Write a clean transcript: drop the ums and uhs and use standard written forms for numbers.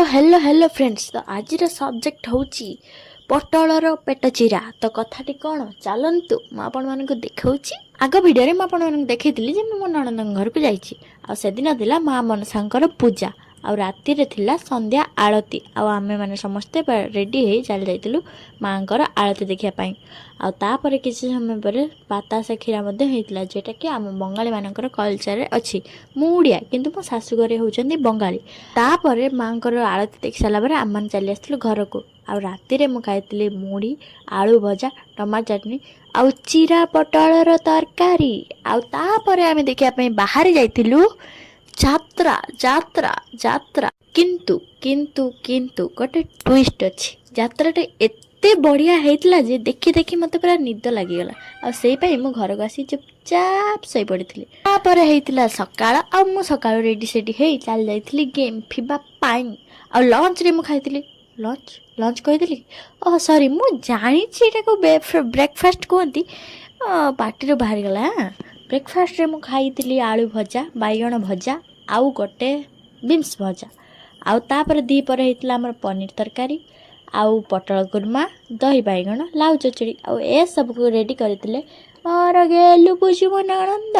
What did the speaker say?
Hello hello friends. तो आज subject हूँ पटलर पेट चिरा। तो कथाटी कौन चलतु मुझे देखा आग भिडियो मुझे देखी मो नणंद घर को जादिन थी माँ मनसा पूजा आ राति संध्या आलती आमे मैंने समस्ते रेडी हो चली जाइलु माँ आलती देखापी। आपर किसी समय पर बातासा क्षीरा होता जोटा कि आम बंगाली मानकर कल्चर अच्छी। मुड़िया किंतु मो शाशुघर होती बंगाली। तापर माँ आलती देखी सारापर आम मैंने चली आसलु घर को। आ राति मुझे मुढ़ी आलू भजा टमाटर चटनी आ चिरा पटलर तरकारी। आपर आम देखापी बाहरी जाइलु जात्रा जात्रा जात्रा। किंतु किंतु किंतु गोटे ट्विस्ट अच्छी। जात्राटे एते बढ़िया होता जे देखी देखी मत पूरा निद लगिगला। आईपाई मु घर को आसी चुपचाप शई पड़ी। तापर होता सकाळ आ मु सकाळ रेडी सेडी हो चली जाइली गेम फिबा पाई। आ लंच रे मु खाइली लंच लंच कहीदेली ओह सॉरी मु जानी को ब्रेकफास्ट कहती पार्टी बाहरी गला। ब्रेकफास्ट रे मु खाइली आलू भजा बैगण भजा आउ गोटे बीन्स भजा। आउर दीपर होता आमर पनीर तरकारी आउ पटल कुर्मा दही बैगण लाउ चचड़ी आ सब को रेडी करते और गेलु बुझी मो नणंद।